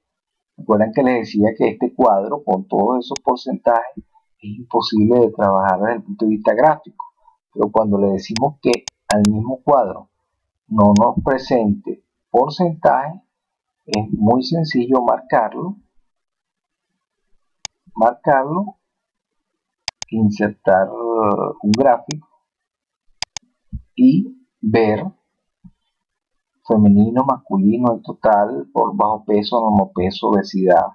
Speaker 1: Recuerden que les decía que este cuadro, con todos esos porcentajes, es imposible de trabajar desde el punto de vista gráfico. Pero cuando le decimos que al mismo cuadro no nos presente porcentaje, es muy sencillo marcarlo, insertar un gráfico y ver femenino, masculino, el total, por bajo peso, normopeso, obesidad.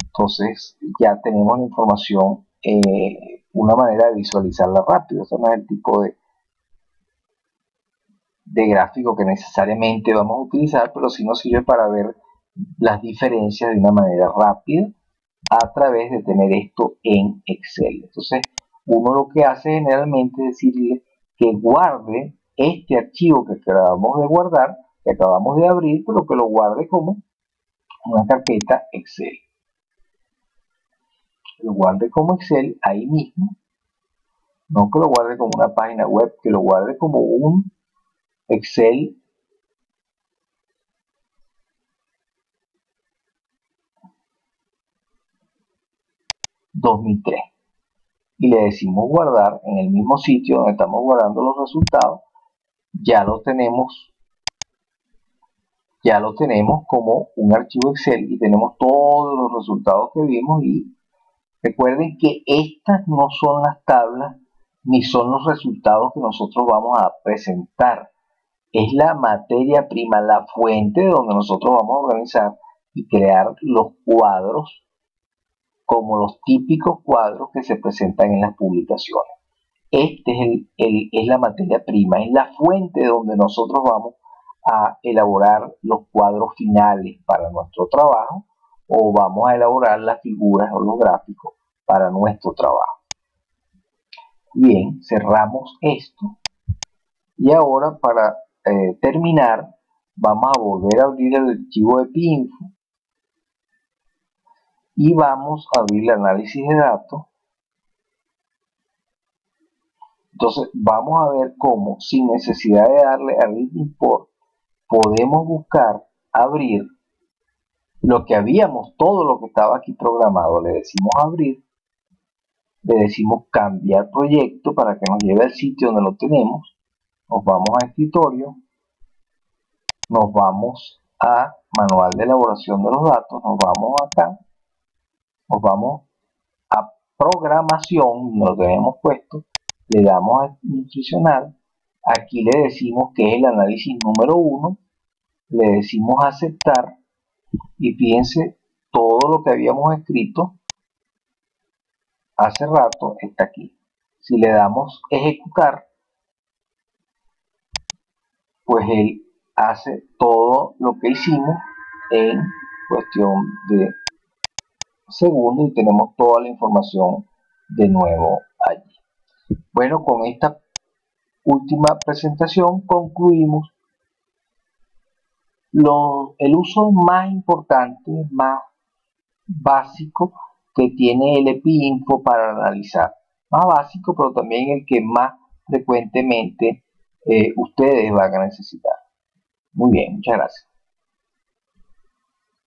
Speaker 1: Entonces ya tenemos la información, una manera de visualizarla rápido. Este no es el tipo de gráfico que necesariamente vamos a utilizar, pero sí nos sirve para ver las diferencias de una manera rápida a través de tener esto en Excel. Entonces uno lo que hace generalmente es decirle que guarde este archivo que acabamos de guardar, que acabamos de abrir, pero que lo guarde como una carpeta Excel. Lo guarde como Excel ahí mismo, no que lo guarde como una página web, que lo guarde como un Excel ...2003... y le decimos guardar en el mismo sitio donde estamos guardando los resultados. Ya lo tenemos como un archivo Excel y tenemos todos los resultados que vimos. Y recuerden que estas no son las tablas ni son los resultados que nosotros vamos a presentar. Es la materia prima, la fuente de donde nosotros vamos a organizar y crear los cuadros, como los típicos cuadros que se presentan en las publicaciones. Es la materia prima, es la fuente donde nosotros vamos a elaborar los cuadros finales para nuestro trabajo, o vamos a elaborar las figuras o los gráficos para nuestro trabajo. Bien, cerramos esto y ahora para terminar vamos a volver a abrir el archivo EpiInfo y vamos a abrir el análisis de datos. Entonces vamos a ver cómo, sin necesidad de darle a Read Import, podemos buscar abrir lo que habíamos, todo lo que estaba aquí programado. Le decimos abrir, le decimos cambiar proyecto para que nos lleve al sitio donde lo tenemos. Nos vamos a escritorio, nos vamos a manual de elaboración de los datos, nos vamos acá, nos vamos a programación, lo tenemos puesto, le damos a nutricional, aquí le decimos que es el análisis número 1, le decimos aceptar y fíjense, todo lo que habíamos escrito hace rato está aquí. Si le damos ejecutar, pues él hace todo lo que hicimos en cuestión de segundos y tenemos toda la información de nuevo allí. Bueno, con esta última presentación concluimos el uso más importante, más básico que tiene el EpiInfo para analizar. Más básico, pero también el que más frecuentemente ustedes van a necesitar. Muy bien, muchas gracias.